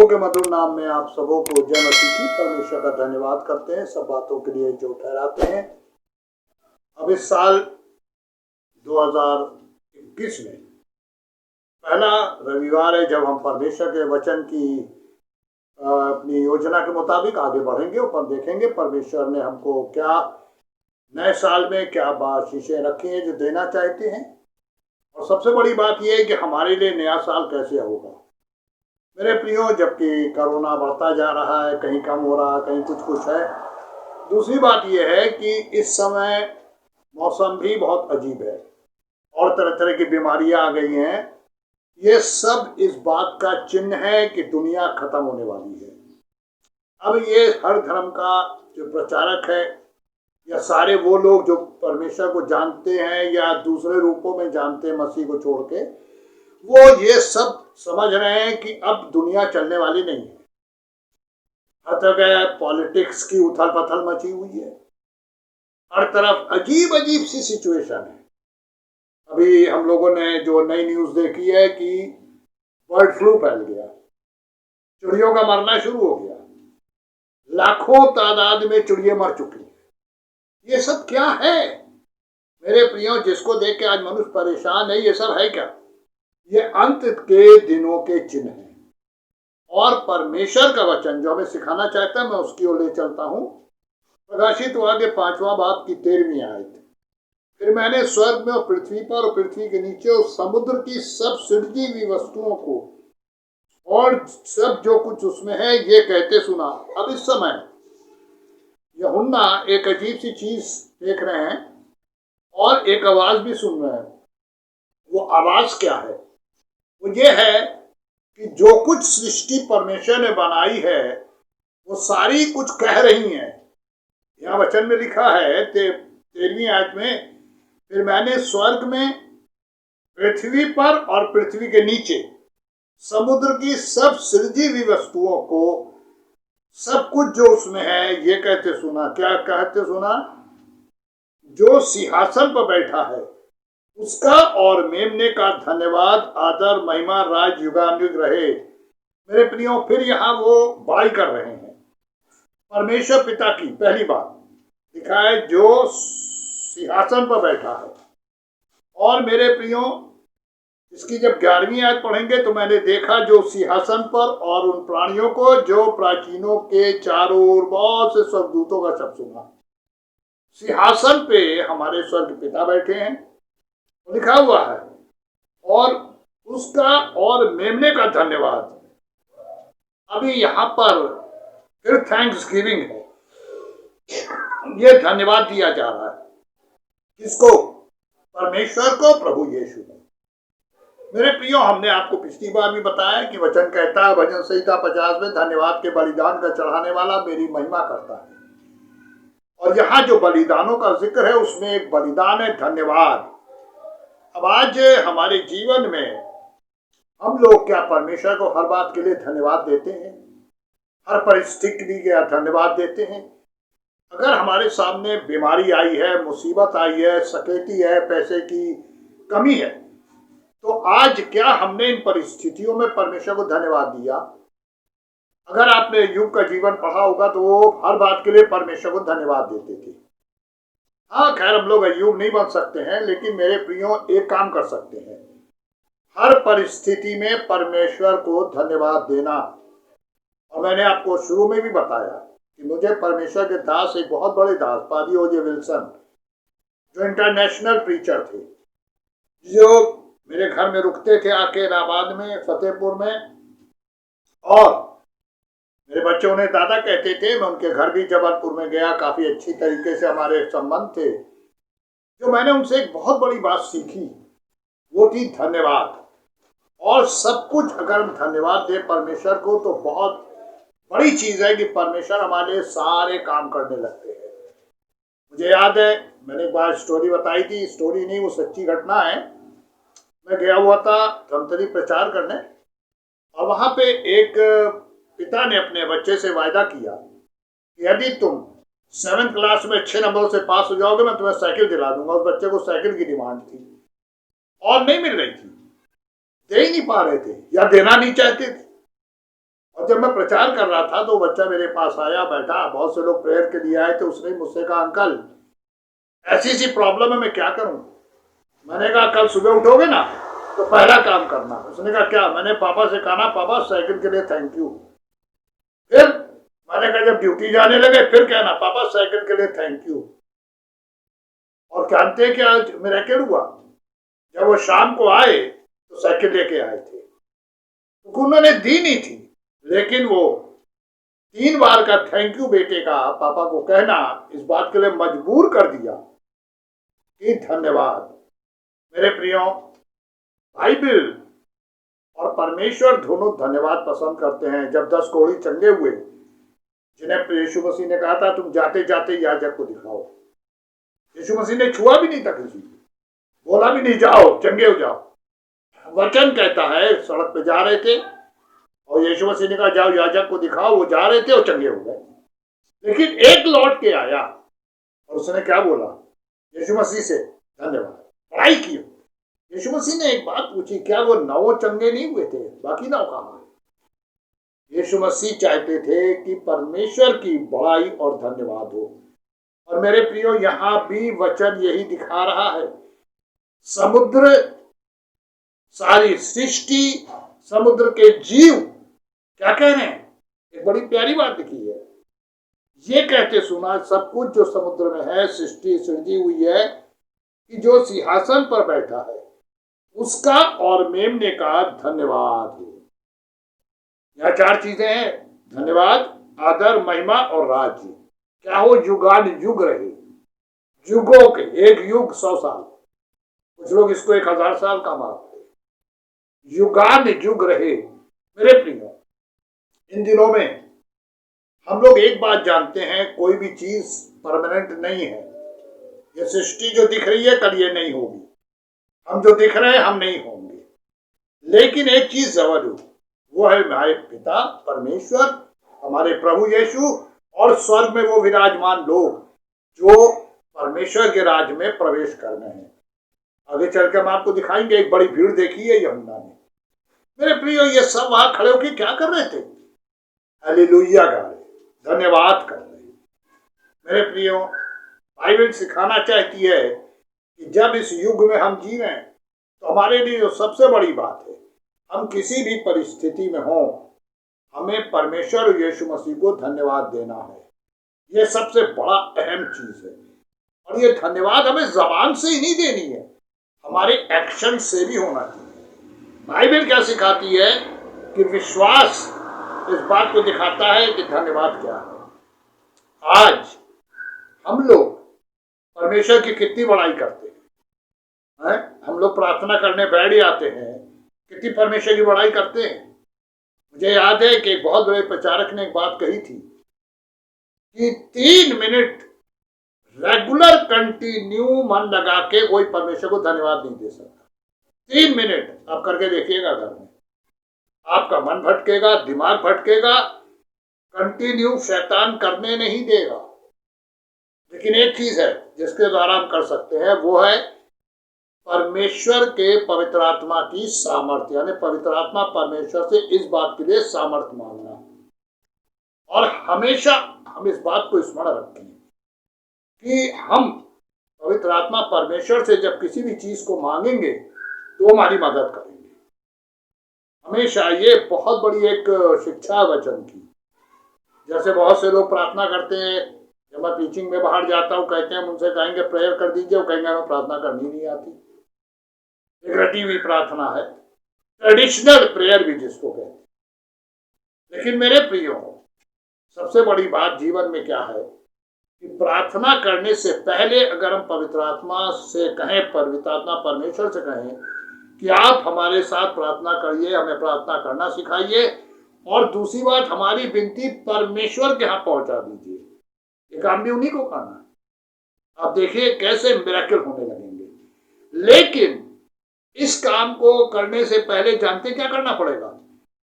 प्रभु के मधुर नाम में आप सबों को जय मसीह की परमेश्वर का धन्यवाद करते हैं सब बातों के लिए जो ठहराते हैं। अब इस साल 2021 में पहला रविवार है जब हम परमेश्वर के वचन की अपनी योजना के मुताबिक आगे बढ़ेंगे और देखेंगे परमेश्वर ने हमको क्या नए साल में क्या आशीषें रखी हैं जो देना चाहते हैं। और सबसे बड़ी बात यह है कि हमारे लिए नया साल कैसे होगा। मेरे प्रियो, जबकि कोरोना बढ़ता जा रहा है, कहीं कम हो रहा है, कहीं कुछ है। दूसरी बात यह है कि इस समय मौसम भी बहुत अजीब है और तरह तरह की बीमारियां आ गई हैं। ये सब इस बात का चिन्ह है कि दुनिया खत्म होने वाली है। अब ये हर धर्म का जो प्रचारक है या सारे वो लोग जो परमेश्वर को जानते हैं या दूसरे रूपों में जानते हैं मसीह को छोड़ के, वो ये सब समझ रहे हैं कि अब दुनिया चलने वाली नहीं है। हर जगह पॉलिटिक्स की उथल पथल मची हुई है, हर तरफ अजीब अजीब सी सिचुएशन है। अभी हम लोगों ने जो नई न्यूज देखी है कि बर्ड फ्लू फैल गया, चिड़ियों का मरना शुरू हो गया, लाखों तादाद में चिड़िया मर चुकी हैं। ये सब क्या है मेरे प्रियो, जिसको देख के आज मनुष्य परेशान है? ये सब है क्या? ये अंत के दिनों के चिन्ह हैं और परमेश्वर का वचन जो हमें सिखाना चाहता है, मैं उसकी ओर ले चलता हूं। प्रकाशित वाक्य 5वां बाब की 13वीं आयत। फिर मैंने स्वर्ग में और पृथ्वी पर और पृथ्वी के नीचे और समुद्र की सब सृजी हुई वस्तुओं को और सब जो कुछ उसमें है ये कहते सुना। अब इस समय यूहन्ना एक अजीब सी चीज देख रहे हैं और एक आवाज भी सुन रहे हैं। वो आवाज क्या है? वो ये है कि जो कुछ सृष्टि परमेश्वर ने बनाई है वो सारी कुछ कह रही हैं। यहाँ वचन में लिखा है 13वीं आयत में, फिर मैंने स्वर्ग में, पृथ्वी पर और पृथ्वी के नीचे समुद्र की सब सृजी हुई वस्तुओं को, सब कुछ जो उसमें है ये कहते सुना। क्या कहते सुना? जो सिंहासन पर बैठा है उसका और मेमने का धन्यवाद, आदर, महिमा, राज युगानुयुग रहे। मेरे प्रियो, फिर यहाँ वो बड़ाई कर रहे हैं परमेश्वर पिता की। पहली बात लिखा है जो सिंहासन पर बैठा है। और मेरे प्रियो, इसकी जब 11वीं आयत पढ़ेंगे तो मैंने देखा जो सिंहासन पर और उन प्राणियों को जो प्राचीनों के चारों ओर बहुत से स्वर्गदूतों का शब्द सुना। सिंहासन पे हमारे स्वर्ग पिता बैठे हैं, लिखा हुआ है, और उसका और मेमने का धन्यवाद। अभी यहाँ पर फिर थैंक्स गिविंग है, ये धन्यवाद दिया जा रहा है। किसको? परमेश्वर को, प्रभु यीशु को। मेरे प्रियो, हमने आपको पिछली बार भी बताया कि वचन कहता है भजन संहिता 50 में, धन्यवाद के बलिदान का चढ़ाने वाला मेरी महिमा करता है। और यहाँ जो बलिदानों का जिक्र है उसमें एक बलिदान है धन्यवाद। अब आज हमारे जीवन में हम लोग क्या परमेश्वर को हर बात के लिए धन्यवाद देते हैं? हर परिस्थिति के लिए धन्यवाद देते हैं? अगर हमारे सामने बीमारी आई है, मुसीबत आई है, सकेती है, पैसे की कमी है, तो आज क्या हमने इन परिस्थितियों में परमेश्वर को धन्यवाद दिया? अगर आपने अय्यूब का जीवन पढ़ा होगा तो वो हर बात के लिए परमेश्वर को धन्यवाद देते थे। हाँ, खैर हम लोग अय्यूब नहीं बन सकते हैं, लेकिन मेरे प्रियो एक काम कर सकते हैं, हर परिस्थिति में परमेश्वर को धन्यवाद देना। और मैंने आपको शुरू में भी बताया कि मुझे परमेश्वर के दास, एक बहुत बड़े दास, पादी ओजे विल्सन, जो इंटरनेशनल प्रीचर थे, जो मेरे घर में रुकते थे आके इलाहाबाद में, फतेहपुर में, और मेरे बच्चे उन्हें दादा कहते थे। मैं उनके घर भी जबलपुर में गया, काफ़ी अच्छी तरीके से हमारे संबंध थे। जो मैंने उनसे एक बहुत बड़ी बात सीखी वो थी धन्यवाद। और सब कुछ अगर हम धन्यवाद दें परमेश्वर को तो बहुत बड़ी चीज़ है कि परमेश्वर हमारे लिए सारे काम करने लगते हैं। मुझे याद है, मैंने एक बार स्टोरी बताई थी, स्टोरी नहीं वो सच्ची घटना है। मैं गया हुआ था धमतरी प्रचार करने, और वहाँ पे एक पिता ने अपने बच्चे से वायदा किया कि यदि तुम 7th क्लास में अच्छे नंबरों से पास हो जाओगे मैं तुम्हें साइकिल दिला दूंगा। उस बच्चे को साइकिल की डिमांड थी और नहीं मिल रही थी, दे ही नहीं पा रहे थे या देना नहीं चाहते थे। अब जब मैं प्रचार कर रहा था तो बच्चा मेरे पास आया, बैठा, बहुत से लोग प्रेयर के लिए आए थे। उसने मुझसे कहा, अंकल ऐसी सी प्रॉब्लम है, मैं क्या करूं? मैंने कहा कल सुबह उठोगे ना तो पहला काम करना। उसने कहा क्या? मैंने पापा से कहा ना, पापा साइकिल के लिए थैंक यू। फिर मैंने कहा जब ड्यूटी जाने लगे फिर कहना, पापा साइकिल के लिए थैंक यू। और जानते हैं क्या मिरेकल हुआ? जब वो शाम को आए तो साइकिल लेके आए थे, तो उन्होंने दी नहीं थी, लेकिन वो 3 बार का थैंक यू बेटे का पापा को कहना इस बात के लिए मजबूर कर दिया कि धन्यवाद। मेरे प्रियो, बाइबल और परमेश्वर दोनों धन्यवाद पसंद करते हैं। जब 10 कोढ़ी चंगे हुए, जिन्हें यीशु मसीह ने कहा था तुम जाते जाते याजक को दिखाओ, यीशु मसीह ने छुआ भी नहीं था किसी को, बोला भी नहीं जाओ चंगे हो जाओ। वचन कहता है सड़क पे जा रहे थे और यीशु मसीह ने कहा जाओ याजक को दिखाओ, वो जा रहे थे और चंगे हो गए। लेकिन एक लौट के आया और उसने क्या बोला? यीशु मसीह से धन्यवाद, पढ़ाई की। यीशु मसीह ने एक बात पूछी, क्या वो 9 चंगे नहीं हुए थे? बाकी 9 कहां? यीशु मसीह चाहते थे कि परमेश्वर की बड़ाई और धन्यवाद हो। और मेरे प्रियो, यहां भी वचन यही दिखा रहा है। समुद्र, सारी सृष्टि, समुद्र के जीव क्या कह रहे हैं? एक बड़ी प्यारी बात लिखी है। ये कहते सुना सब कुछ जो समुद्र में है, सृष्टि सृजी हुई है, कि जो सिंहासन पर बैठा है उसका और मेमने का धन्यवाद हो। यह 4 चीजें हैं, धन्यवाद, आदर, महिमा और राज्य। क्या हो? युगान युग रहे। युगों के, एक युग 100 साल, कुछ लोग इसको 1000 साल का मानते। युगान युग रहे। मेरे प्रिय, इन दिनों में हम लोग एक बात जानते हैं, कोई भी चीज परमानेंट नहीं है। ये सृष्टि जो दिख रही है कल ये नहीं होगी, हम जो दिख रहे हैं हम नहीं होंगे। लेकिन एक चीज जरूर, वो है हमारे पिता परमेश्वर, हमारे प्रभु यीशु, और स्वर्ग में वो विराजमान लोग जो परमेश्वर के राज में प्रवेश करने हैं। आगे चलकर हम आपको दिखाएंगे। एक बड़ी भीड़ देखी है यमुना में। मेरे प्रियो, ये सब वहां खड़े होकर क्या कर रहे थे? हालेलुया गा रहे, धन्यवाद कर रहे। मेरे प्रियो, बाइबल सिखाना चाहती है कि जब इस युग में हम जी रहे हैं तो हमारे लिए जो सबसे बड़ी बात है, हम किसी भी परिस्थिति में हों, हमें परमेश्वर और यीशु मसीह को धन्यवाद देना है। यह सबसे बड़ा अहम चीज है। और ये धन्यवाद हमें जबान से ही नहीं देनी है, हमारे एक्शन से भी होना चाहिए। बाइबल क्या सिखाती है कि विश्वास इस बात को दिखाता है कि धन्यवाद क्या है। आज हम लोग परमेश्वर की कितनी बड़ाई करते हैं। हम लोग प्रार्थना करने बैठ जाते हैं, कितनी परमेश्वर की बड़ाई करते हैं। मुझे याद है कि एक बहुत बड़े प्रचारक ने एक बात कही थी कि 3 मिनट रेगुलर कंटिन्यू मन लगा के कोई परमेश्वर को धन्यवाद नहीं दे सकता। 3 मिनट आप करके देखिएगा, घर में आपका मन भटकेगा, दिमाग भटकेगा, कंटिन्यू शैतान करने नहीं देगा। लेकिन एक चीज है जिसके द्वारा हम कर सकते हैं, वो है परमेश्वर के पवित्र आत्मा की सामर्थ्य, यानी पवित्र आत्मा परमेश्वर से इस बात के लिए सामर्थ्य मांगना। और हमेशा हम इस बात को स्मरण रखें कि हम पवित्र आत्मा परमेश्वर से जब किसी भी चीज को मांगेंगे तो हमारी मदद करेंगे। हमेशा ये बहुत बड़ी एक शिक्षा वचन की। जैसे बहुत से लोग प्रार्थना करते हैं, जब मैं टीचिंग में बाहर जाता हूँ, कहते हैं उनसे कहेंगे प्रेयर कर दीजिए, वो कहेंगे हमें प्रार्थना करनी नहीं आती। एक रटी हुई प्रार्थना है, ट्रेडिशनल प्रेयर भी जिसको कहते हैं। लेकिन मेरे प्रियो, सबसे बड़ी बात जीवन में क्या है कि प्रार्थना करने से पहले अगर हम पवित्र आत्मा से कहें, पवित्र आत्मा परमेश्वर से कहें कि आप हमारे साथ प्रार्थना करिए, हमें प्रार्थना करना सिखाइए, और दूसरी बात हमारी विनती परमेश्वर के यहाँ पहुंचा दीजिए। ये काम भी उन्हीं को करना है। आप देखिए कैसे मिरेकल होने लगेंगे। लेकिन इस काम को करने से पहले जानते क्या करना पड़ेगा?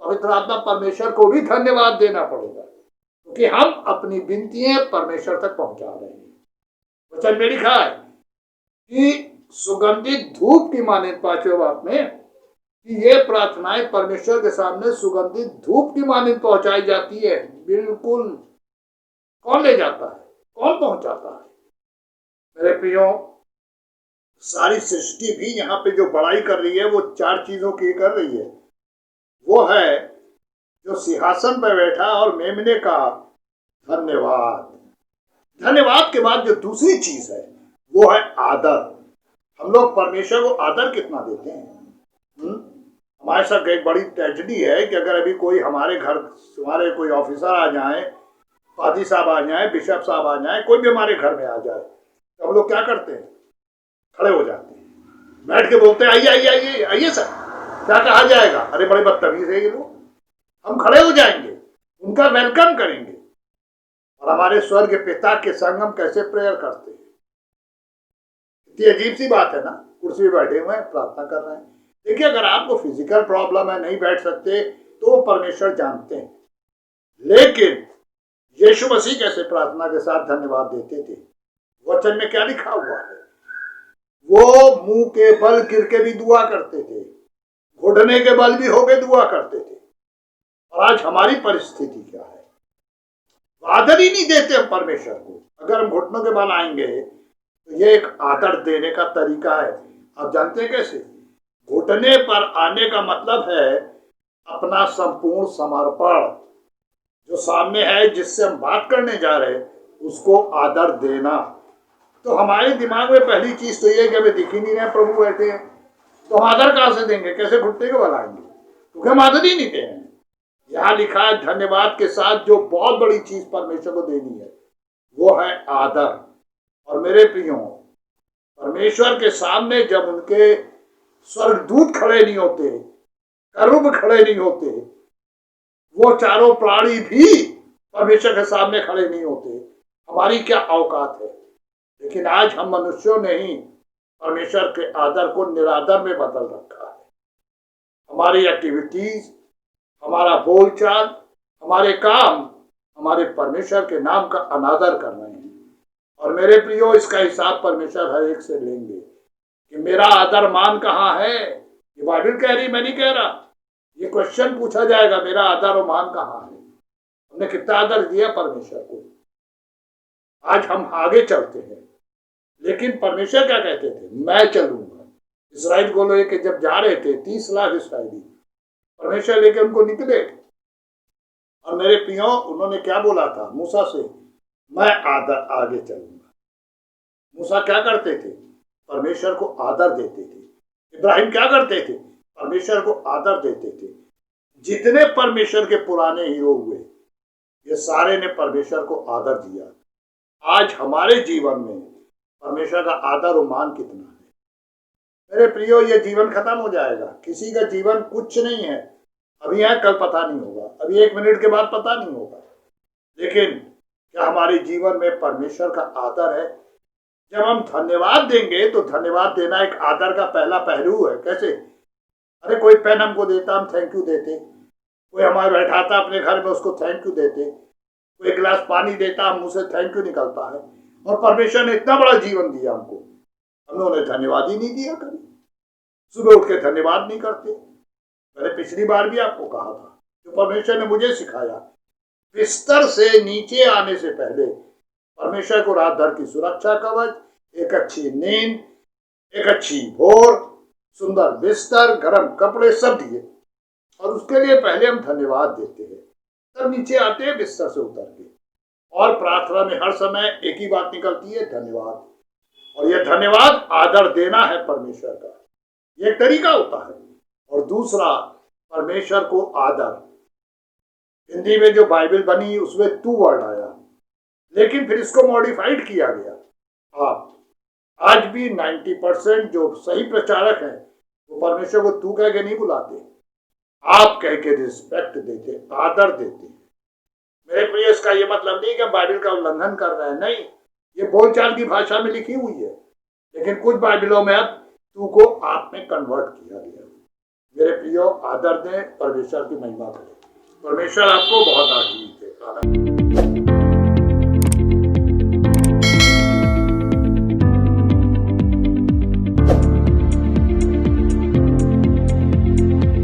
पवित्र आत्मा परमेश्वर को भी धन्यवाद देना पड़ेगा, क्योंकि हम अपनी विनतियां परमेश्वर तक पहुंचा रहे हैं। वचन में लिखा है कि सुगंधित धूप की माने 5वें बात में कि ये प्रार्थनाएं परमेश्वर के सामने सुगंधित धूप की मानिंद पहुंचाई जाती है। बिल्कुल। कौन ले जाता है, कौन पहुंचाता है? मेरे प्रियो, सारी सृष्टि भी यहाँ पे जो बड़ाई कर रही है वो चार चीजों की कर रही है। वो है जो सिंहासन पर बैठा और मेमने का धन्यवाद। धन्यवाद के बाद जो दूसरी चीज है वो है आदर। हम लोग परमेश्वर को आदर कितना देते हैं? हमारे साथ एक बड़ी ट्रेजेडी है कि अगर अभी कोई हमारे घर, हमारे कोई ऑफिसर आ जाए, पादी साहब आ जाए, बिशप साहब आ जाए, कोई भी हमारे घर में आ जाए, तो हम लोग क्या करते हैं? खड़े हो जाते हैं, बैठ के बोलते हैं आइए आइए आइए आइए सर। क्या कहा जाएगा? अरे बड़े बदतमीज है ये लोग। हम खड़े हो जाएंगे, उनका वेलकम करेंगे। और हमारे स्वर्ग पिता के संग हम कैसे प्रेयर करते हैं। इतनी अजीब सी बात है ना। कुर्सी पे बैठे हुए हैं, प्रार्थना कर रहे हैं। देखिए, अगर आपको फिजिकल प्रॉब्लम है, नहीं बैठ सकते, तो वो परमेश्वर जानते हैं। लेकिन यीशु मसीह कैसे प्रार्थना के साथ धन्यवाद देते थे? वचन में क्या लिखा हुआ है? वो मुंह के बल गिर के भी दुआ करते थे, घुटने के बल भी होके दुआ करते थे। और आज हमारी परिस्थिति क्या है? आदर ही नहीं देते हम परमेश्वर को। अगर हम घुटनों के बल आएंगे तो ये एक आदर देने का तरीका है। आप जानते हैं कैसे? घुटने पर आने का मतलब है अपना संपूर्ण समर्पण। जो सामने है, जिससे हम बात करने जा रहे हैं, उसको आदर देना। तो हमारे दिमाग में पहली चीज तो ये है कि हमें दिख ही नहीं रहे प्रभु बैठे हैं, तो हम आदर कहां से देंगे? कैसे घुटने के बल आएंगे? क्योंकि हम आदर ही नहीं दे रहे हैं। यहां लिखा है धन्यवाद के साथ जो बहुत बड़ी चीज परमेश्वर को देनी है वो है आदर। और मेरे प्रियो, परमेश्वर के सामने जब उनके स्वर्गदूत खड़े नहीं होते, करूब खड़े नहीं होते, वो चारों प्राणी भी परमेश्वर के सामने खड़े नहीं होते, हमारी क्या औकात है? लेकिन आज हम मनुष्यों ने ही परमेश्वर के आदर को निरादर में बदल रखा है। हमारी एक्टिविटीज, हमारा बोलचाल, हमारे काम, हमारे परमेश्वर के नाम का अनादर कर रहे हैं। और मेरे प्रियो, इसका हिसाब परमेश्वर हर एक से लेंगे कि मेरा आदर मान कहाँ है। ये बाइबल कह रही, मैं नहीं कह रहा। ये क्वेश्चन पूछा जाएगा, मेरा आदर और मान कहाँ है? हमने कितना आदर दिया परमेश्वर को? आज हम आगे चलते हैं, लेकिन परमेश्वर क्या कहते थे? मैं चलूंगा। इस्राइल को लेके जब जा रहे थे, 30 लाख इसराइली परमेश्वर लेके उनको निकले। और मेरे प्रियो, उन्होंने क्या बोला था मूसा से? मैं आगे चलूंगा। मूसा क्या करते थे? परमेश्वर को आदर देते थे। इब्राहिम क्या करते थे? परमेश्वर को आदर देते थे। जितने परमेश्वर के पुराने हीरो हुए, ये सारे ने परमेश्वर को आदर दिया। आज हमारे जीवन में परमेश्वर का आदर और मान कितना है? मेरे प्रियो, ये जीवन खत्म हो जाएगा। किसी का जीवन कुछ नहीं है। अभी है, कल पता नहीं होगा, अभी 1 मिनट के बाद पता नहीं होगा। लेकिन क्या हमारे जीवन में परमेश्वर का आदर है? जब हम धन्यवाद देंगे तो धन्यवाद देना एक आदर का पहला पहलू है। कैसे? अरे कोई पेन हमको देता, हम थैंक यू देते। कोई हमारे बैठाता अपने घर में, उसको थैंक यू देते। कोई गिलास पानी देता, हम मुंह से थैंक यू निकलता है। और परमेश्वर ने इतना बड़ा जीवन दिया हमको, हमने धन्यवाद ही नहीं दिया कभी। सुबह उठ के धन्यवाद नहीं करते। मैंने पिछली बार भी आपको कहा था, जो परमेश्वर ने मुझे सिखाया, बिस्तर से नीचे आने से पहले परमेश्वर को रात भर की सुरक्षा कवच, एक अच्छी नींद, एक अच्छी भोर, सुंदर बिस्तर, गर्म कपड़े सब दिए। और उसके लिए पहले हम धन्यवाद देते हैं, तब नीचे आते हैं बिस्तर से उतर के। और प्रार्थना में हर समय एक ही बात निकलती है, धन्यवाद। और यह धन्यवाद आदर देना है परमेश्वर का, यह एक तरीका होता है। और दूसरा, परमेश्वर को आदर। हिंदी में जो बाइबल बनी उसमें तू वर्ड आया, लेकिन फिर इसको मॉडिफाइड किया गया। आप आज भी 90% जो सही प्रचारक हैं वो परमेश्वर को तू कह के नहीं बुलाते, आप कह के रिस्पेक्ट देते, आदर देते। मेरे प्रिय, इसका ये मतलब नहीं कि बाइबल का उल्लंघन कर रहे हैं, नहीं। ये बोलचाल की भाषा में लिखी हुई है, लेकिन कुछ बाइबलों में अब तू को आप में कन्वर्ट किया गया। मेरे प्रियो, आदर दें, परमेश्वर की महिमा करें। परमेश्वर आपको बहुत आशीष दे।